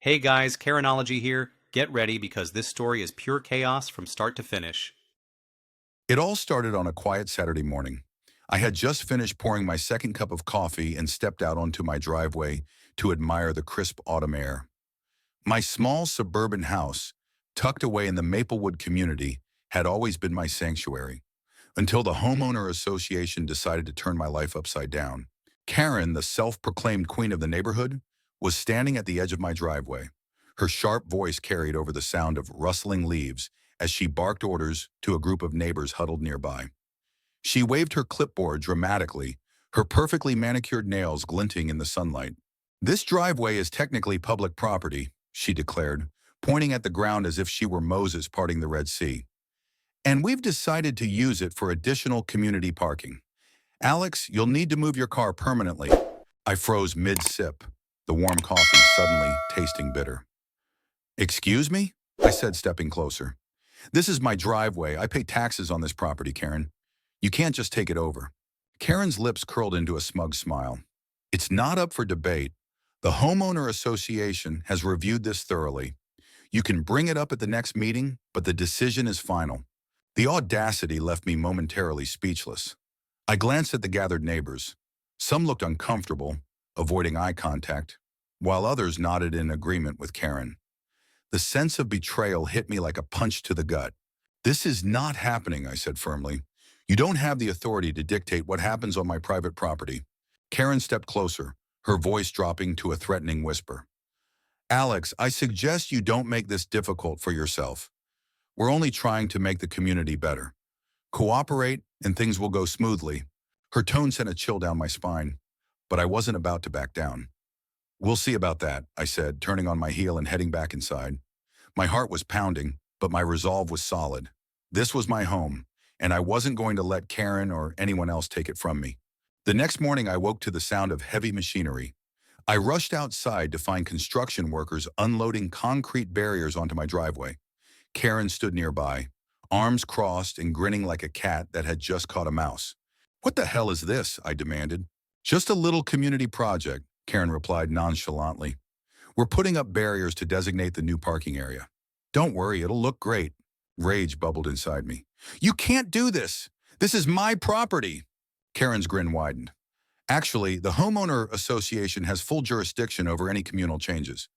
Hey guys, Karenology here. Get ready because this story is pure chaos from start to finish. It all started on a quiet Saturday morning. I had just finished pouring my second cup of coffee and stepped out onto my driveway to admire the crisp autumn air. My small suburban house, tucked away in the Maplewood community, had always been my sanctuary, until the homeowner association decided to turn my life upside down. Karen, the self-proclaimed queen of the neighborhood, was standing at the edge of my driveway. Her sharp voice carried over the sound of rustling leaves as she barked orders to a group of neighbors huddled nearby. She waved her clipboard dramatically, her perfectly manicured nails glinting in the sunlight. "This driveway is technically public property," she declared, pointing at the ground as if she were Moses parting the Red Sea. "And we've decided to use it for additional community parking. Alex, you'll need to move your car permanently." I froze mid-sip, the warm coffee suddenly tasting bitter. "Excuse me?" I said, stepping closer. "This is my driveway. I pay taxes on this property, Karen. You can't just take it over." Karen's lips curled into a smug smile. "It's not up for debate. The homeowner association has reviewed this thoroughly. You can bring it up at the next meeting, but the decision is final." The audacity left me momentarily speechless. I glanced at the gathered neighbors. Some looked uncomfortable, avoiding eye contact, while others nodded in agreement with Karen. The sense of betrayal hit me like a punch to the gut. "This is not happening," I said firmly. "You don't have the authority to dictate what happens on my private property." Karen stepped closer, her voice dropping to a threatening whisper. "Alex, I suggest you don't make this difficult for yourself. We're only trying to make the community better. Cooperate, and things will go smoothly." Her tone sent a chill down my spine, but I wasn't about to back down. "We'll see about that," I said, turning on my heel and heading back inside. My heart was pounding, but my resolve was solid. This was my home, and I wasn't going to let Karen or anyone else take it from me. The next morning, I woke to the sound of heavy machinery. I rushed outside to find construction workers unloading concrete barriers onto my driveway. Karen stood nearby, arms crossed and grinning like a cat that had just caught a mouse. "What the hell is this?" I demanded. "Just a little community project," Karen replied nonchalantly. "We're putting up barriers to designate the new parking area." "Don't worry, it'll look great." Rage bubbled inside me. "You can't do this! This is my property!" Karen's grin widened. "Actually, the homeowner association has full jurisdiction over any communal changes.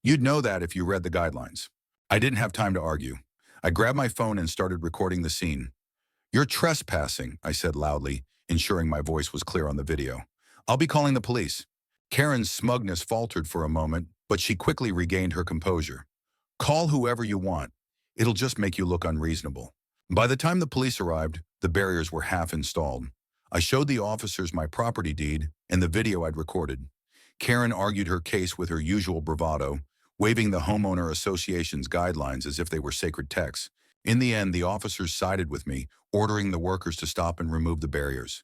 You'd know that if you read the guidelines." I didn't have time to argue. I grabbed my phone and started recording the scene. "You're trespassing," I said loudly, ensuring my voice was clear on the video. "I'll be calling the police." Karen's smugness faltered for a moment, but she quickly regained her composure. "Call whoever you want. It'll just make you look unreasonable." By the time the police arrived, the barriers were half installed. I showed the officers my property deed and the video I'd recorded. Karen argued her case with her usual bravado, waving the homeowner association's guidelines as if they were sacred texts. In the end, the officers sided with me, ordering the workers to stop and remove the barriers.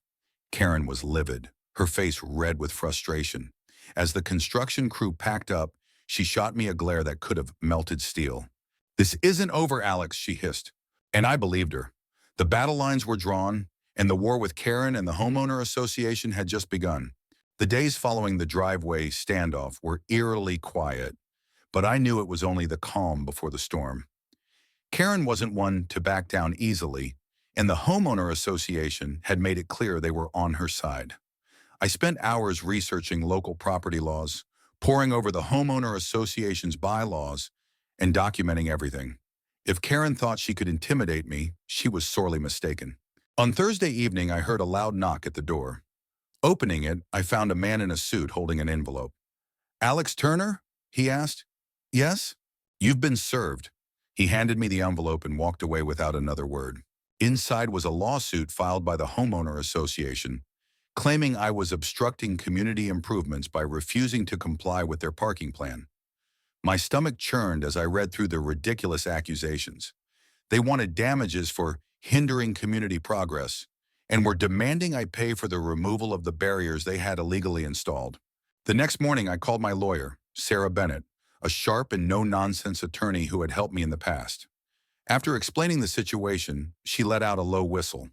Karen was livid, her face red with frustration. As the construction crew packed up, she shot me a glare that could have melted steel. "This isn't over, Alex," she hissed. And I believed her. The battle lines were drawn, and the war with Karen and the homeowner association had just begun. The days following the driveway standoff were eerily quiet, but I knew it was only the calm before the storm. Karen wasn't one to back down easily, and the homeowner association had made it clear they were on her side. I spent hours researching local property laws, poring over the homeowner association's bylaws, and documenting everything. If Karen thought she could intimidate me, she was sorely mistaken. On Thursday evening, I heard a loud knock at the door. Opening it, I found a man in a suit holding an envelope. "Alex Turner?" he asked. "Yes?" "You've been served." He handed me the envelope and walked away without another word. Inside was a lawsuit filed by the homeowner association, claiming I was obstructing community improvements by refusing to comply with their parking plan. My stomach churned as I read through the ridiculous accusations. They wanted damages for hindering community progress and were demanding I pay for the removal of the barriers they had illegally installed. The next morning, I called my lawyer, Sarah Bennett, a sharp and no-nonsense attorney who had helped me in the past. After explaining the situation, she let out a low whistle.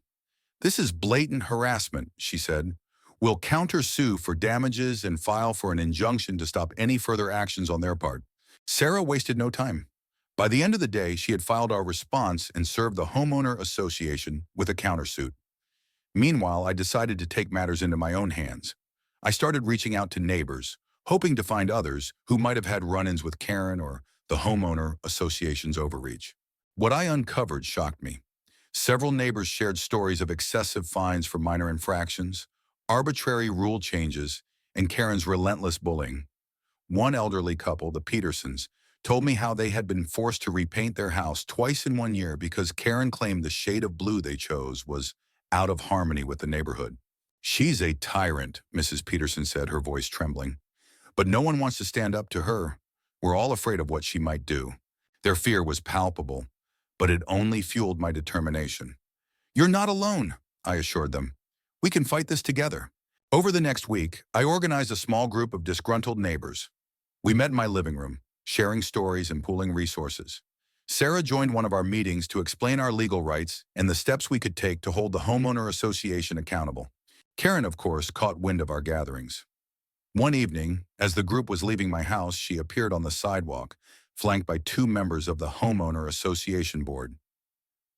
"This is blatant harassment," she said. "We'll countersue for damages and file for an injunction to stop any further actions on their part." Sarah wasted no time. By the end of the day, she had filed our response and served the homeowner association with a countersuit. Meanwhile, I decided to take matters into my own hands. I started reaching out to neighbors, hoping to find others who might have had run-ins with Karen or the homeowner association's overreach. What I uncovered shocked me. Several neighbors shared stories of excessive fines for minor infractions, arbitrary rule changes, and Karen's relentless bullying. One elderly couple, the Petersons, told me how they had been forced to repaint their house twice in 1 year because Karen claimed the shade of blue they chose was out of harmony with the neighborhood. "She's a tyrant," Mrs. Peterson said, her voice trembling. "But no one wants to stand up to her. We're all afraid of what she might do." Their fear was palpable, but it only fueled my determination. "You're not alone," I assured them. "We can fight this together." Over the next week, I organized a small group of disgruntled neighbors. We met in my living room, sharing stories and pooling resources. Sarah joined one of our meetings to explain our legal rights and the steps we could take to hold the homeowner association accountable. Karen, of course, caught wind of our gatherings. One evening, as the group was leaving my house, she appeared on the sidewalk, flanked by two members of the homeowner association board.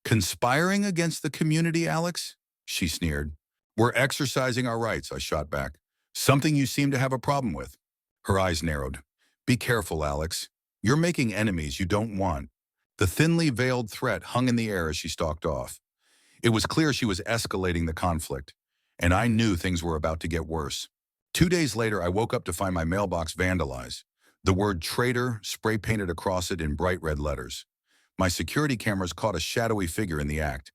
"Conspiring against the community, Alex?" she sneered. "We're exercising our rights," I shot back. "Something you seem to have a problem with." Her eyes narrowed. "Be careful, Alex. You're making enemies you don't want." The thinly veiled threat hung in the air as she stalked off. It was clear she was escalating the conflict, and I knew things were about to get worse. 2 days later, I woke up to find my mailbox vandalized. The word traitor spray-painted across it in bright red letters. My security cameras caught a shadowy figure in the act,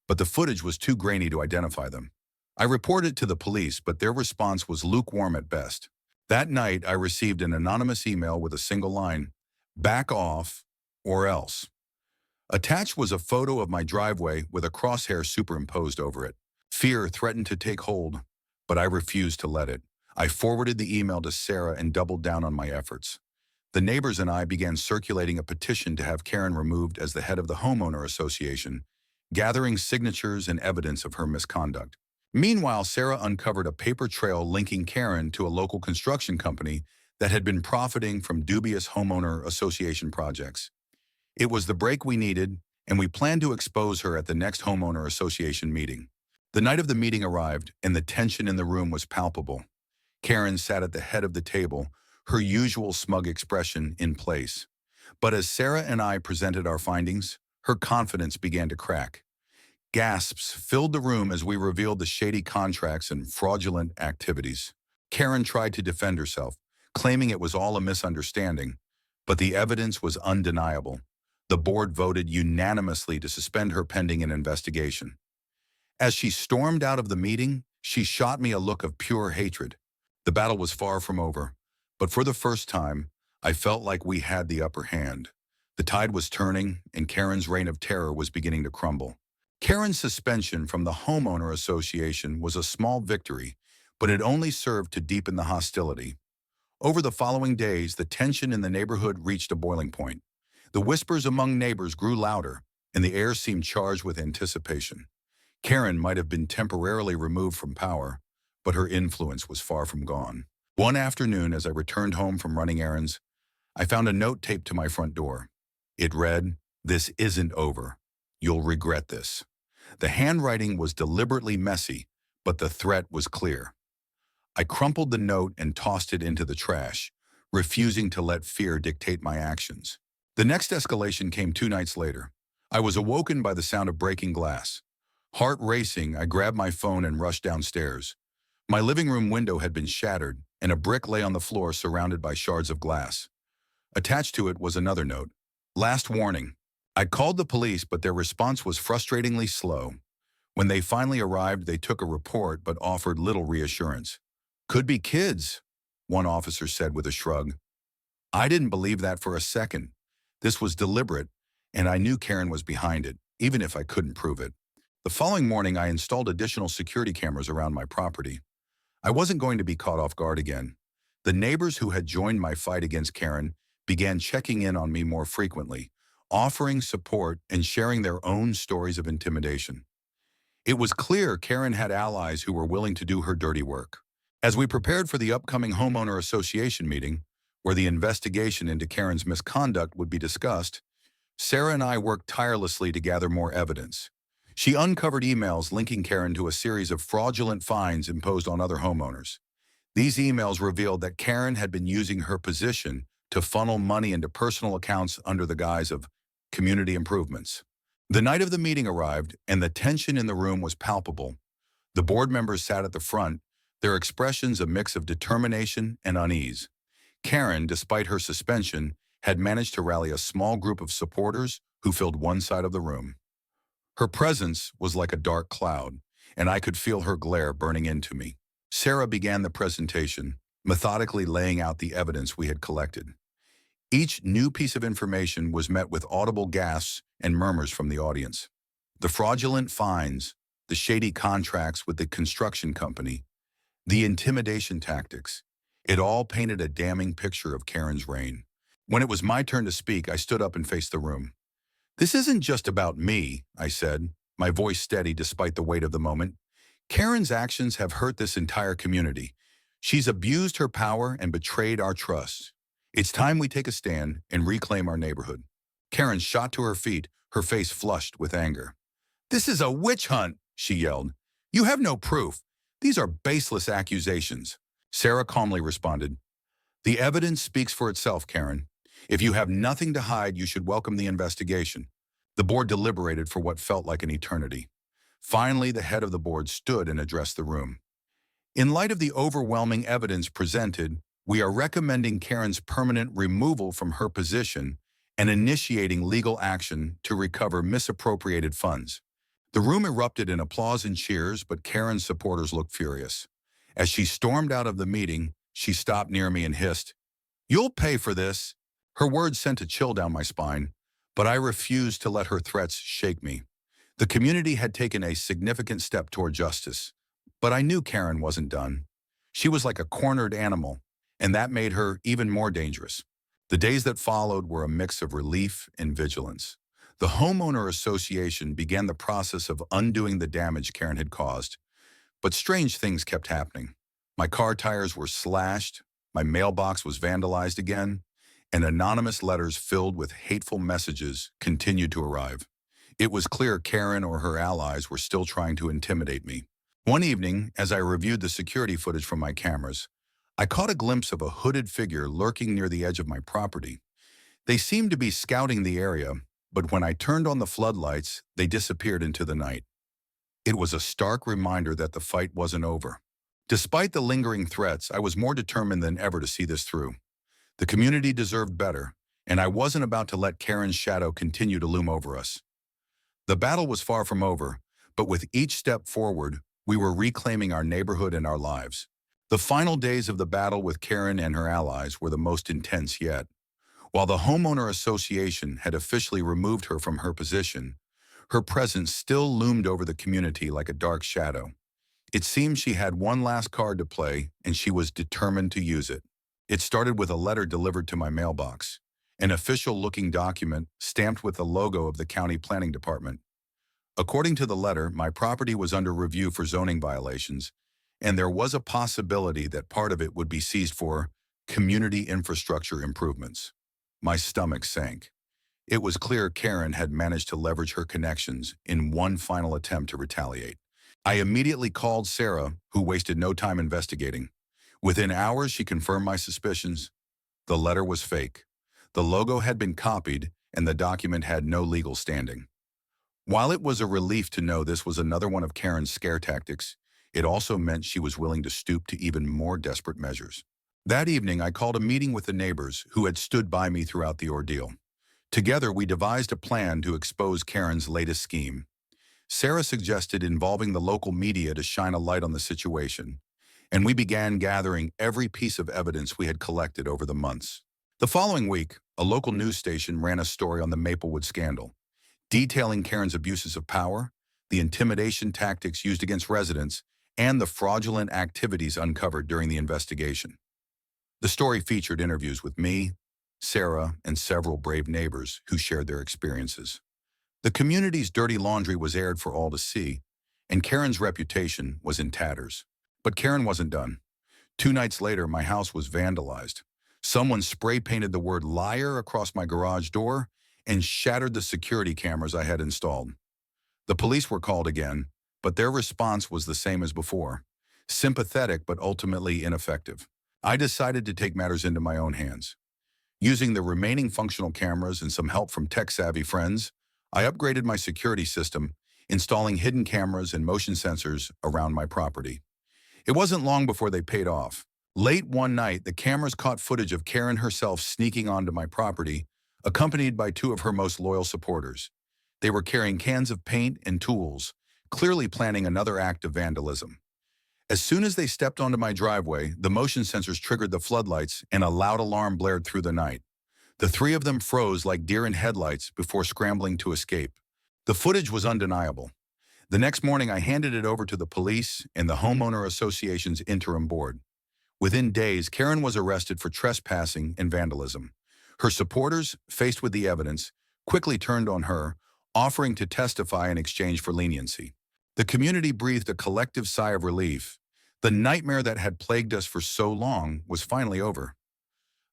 but the footage was too grainy to identify them. I reported to the police, but their response was lukewarm at best. That night, I received an anonymous email with a single line, "Back off, or else." Attached was a photo of my driveway with a crosshair superimposed over it. Fear threatened to take hold, but I refused to let it. I forwarded the email to Sarah and doubled down on my efforts. The neighbors and I began circulating a petition to have Karen removed as the head of the homeowner association, gathering signatures and evidence of her misconduct. Meanwhile, Sarah uncovered a paper trail linking Karen to a local construction company that had been profiting from dubious homeowner association projects. It was the break we needed, and we planned to expose her at the next homeowner association meeting. The night of the meeting arrived, and the tension in the room was palpable. Karen sat at the head of the table, her usual smug expression in place. But as Sarah and I presented our findings, her confidence began to crack. Gasps filled the room as we revealed the shady contracts and fraudulent activities. Karen tried to defend herself, claiming it was all a misunderstanding, but the evidence was undeniable. The board voted unanimously to suspend her pending an investigation. As she stormed out of the meeting, she shot me a look of pure hatred. The battle was far from over, but for the first time, I felt like we had the upper hand. The tide was turning, and Karen's reign of terror was beginning to crumble. Karen's suspension from the homeowner association was a small victory, but it only served to deepen the hostility. Over the following days, the tension in the neighborhood reached a boiling point. The whispers among neighbors grew louder, and the air seemed charged with anticipation. Karen might have been temporarily removed from power, but her influence was far from gone. One afternoon, as I returned home from running errands, I found a note taped to my front door. It read, "This isn't over. You'll regret this." The handwriting was deliberately messy, but the threat was clear. I crumpled the note and tossed it into the trash, refusing to let fear dictate my actions. The next escalation came 2 nights later. I was awoken by the sound of breaking glass. Heart racing, I grabbed my phone and rushed downstairs. My living room window had been shattered, and a brick lay on the floor surrounded by shards of glass. Attached to it was another note. "Last warning." I called the police, but their response was frustratingly slow. When they finally arrived, they took a report but offered little reassurance. "Could be kids," one officer said with a shrug. I didn't believe that for a second. This was deliberate, and I knew Karen was behind it, even if I couldn't prove it. The following morning, I installed additional security cameras around my property. I wasn't going to be caught off guard again. The neighbors who had joined my fight against Karen began checking in on me more frequently, offering support and sharing their own stories of intimidation. It was clear Karen had allies who were willing to do her dirty work. As we prepared for the upcoming homeowner association meeting, where the investigation into Karen's misconduct would be discussed, Sarah and I worked tirelessly to gather more evidence. She uncovered emails linking Karen to a series of fraudulent fines imposed on other homeowners. These emails revealed that Karen had been using her position to funnel money into personal accounts under the guise of community improvements. The night of the meeting arrived, and the tension in the room was palpable. The board members sat at the front, their expressions a mix of determination and unease. Karen, despite her suspension, had managed to rally a small group of supporters who filled one side of the room. Her presence was like a dark cloud, and I could feel her glare burning into me. Sarah began the presentation, methodically laying out the evidence we had collected. Each new piece of information was met with audible gasps and murmurs from the audience. The fraudulent fines, the shady contracts with the construction company, the intimidation tactics, it all painted a damning picture of Karen's reign. When it was my turn to speak, I stood up and faced the room. "This isn't just about me," I said, my voice steady despite the weight of the moment. "Karen's actions have hurt this entire community. She's abused her power and betrayed our trust. It's time we take a stand and reclaim our neighborhood." Karen shot to her feet, her face flushed with anger. "This is a witch hunt," she yelled. "You have no proof. These are baseless accusations." Sarah calmly responded, "The evidence speaks for itself, Karen. If you have nothing to hide, you should welcome the investigation." The board deliberated for what felt like an eternity. Finally, the head of the board stood and addressed the room. "In light of the overwhelming evidence presented, we are recommending Karen's permanent removal from her position and initiating legal action to recover misappropriated funds." The room erupted in applause and cheers, but Karen's supporters looked furious. As she stormed out of the meeting, she stopped near me and hissed, "You'll pay for this." Her words sent a chill down my spine, but I refused to let her threats shake me. The community had taken a significant step toward justice, but I knew Karen wasn't done. She was like a cornered animal, and that made her even more dangerous. The days that followed were a mix of relief and vigilance. The homeowner association began the process of undoing the damage Karen had caused. But strange things kept happening. My car tires were slashed, my mailbox was vandalized again, and anonymous letters filled with hateful messages continued to arrive. It was clear Karen or her allies were still trying to intimidate me. One evening, as I reviewed the security footage from my cameras, I caught a glimpse of a hooded figure lurking near the edge of my property. They seemed to be scouting the area, but when I turned on the floodlights, they disappeared into the night. It was a stark reminder that the fight wasn't over. Despite the lingering threats, I was more determined than ever to see this through. The community deserved better, and I wasn't about to let Karen's shadow continue to loom over us. The battle was far from over, but with each step forward, we were reclaiming our neighborhood and our lives. The final days of the battle with Karen and her allies were the most intense yet. While the homeowner association had officially removed her from her position, her presence still loomed over the community like a dark shadow. It seemed she had one last card to play, and she was determined to use it. It started with a letter delivered to my mailbox, an official-looking document stamped with the logo of the county planning department. According to the letter, my property was under review for zoning violations, and there was a possibility that part of it would be seized for community infrastructure improvements. My stomach sank. It was clear Karen had managed to leverage her connections in one final attempt to retaliate. I immediately called Sarah, who wasted no time investigating. Within hours, she confirmed my suspicions. The letter was fake. The logo had been copied, and the document had no legal standing. While it was a relief to know this was another one of Karen's scare tactics, it also meant she was willing to stoop to even more desperate measures. That evening, I called a meeting with the neighbors who had stood by me throughout the ordeal. Together, we devised a plan to expose Karen's latest scheme. Sarah suggested involving the local media to shine a light on the situation, and we began gathering every piece of evidence we had collected over the months. The following week, a local news station ran a story on the Maplewood scandal, detailing Karen's abuses of power, the intimidation tactics used against residents, and the fraudulent activities uncovered during the investigation. The story featured interviews with me, Sarah, and several brave neighbors who shared their experiences. The community's dirty laundry was aired for all to see, and Karen's reputation was in tatters. But Karen wasn't done. 2 nights later, my house was vandalized. Someone spray-painted the word liar across my garage door and shattered the security cameras I had installed. The police were called again, but their response was the same as before. Sympathetic, but ultimately ineffective. I decided to take matters into my own hands. Using the remaining functional cameras and some help from tech-savvy friends, I upgraded my security system, installing hidden cameras and motion sensors around my property. It wasn't long before they paid off. Late one night, the cameras caught footage of Karen herself sneaking onto my property, accompanied by two of her most loyal supporters. They were carrying cans of paint and tools, clearly planning another act of vandalism. As soon as they stepped onto my driveway, the motion sensors triggered the floodlights and a loud alarm blared through the night. The three of them froze like deer in headlights before scrambling to escape. The footage was undeniable. The next morning, I handed it over to the police and the homeowner association's interim board. Within days, Karen was arrested for trespassing and vandalism. Her supporters, faced with the evidence, quickly turned on her, offering to testify in exchange for leniency. The community breathed a collective sigh of relief. The nightmare that had plagued us for so long was finally over.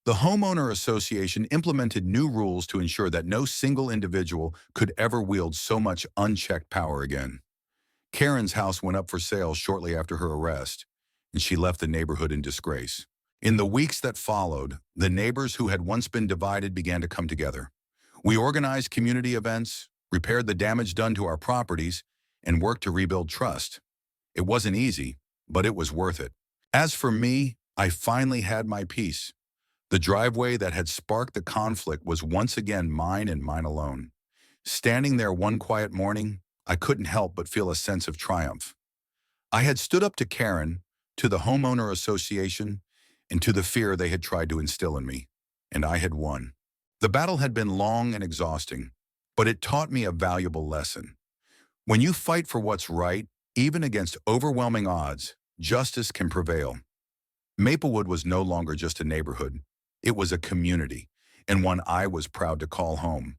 The homeowner association implemented new rules to ensure that no single individual could ever wield so much unchecked power again. Karen's house went up for sale shortly after her arrest, and she left the neighborhood in disgrace. In the weeks that followed, the neighbors who had once been divided began to come together. We organized community events, repaired the damage done to our properties, and worked to rebuild trust. It wasn't easy, but it was worth it. As for me, I finally had my peace. The driveway that had sparked the conflict was once again mine and mine alone. Standing there one quiet morning, I couldn't help but feel a sense of triumph. I had stood up to Karen, to the homeowner association, and to the fear they had tried to instill in me, and I had won. The battle had been long and exhausting, but it taught me a valuable lesson. When you fight for what's right, even against overwhelming odds, justice can prevail. Maplewood was no longer just a neighborhood. It was a community, and one I was proud to call home.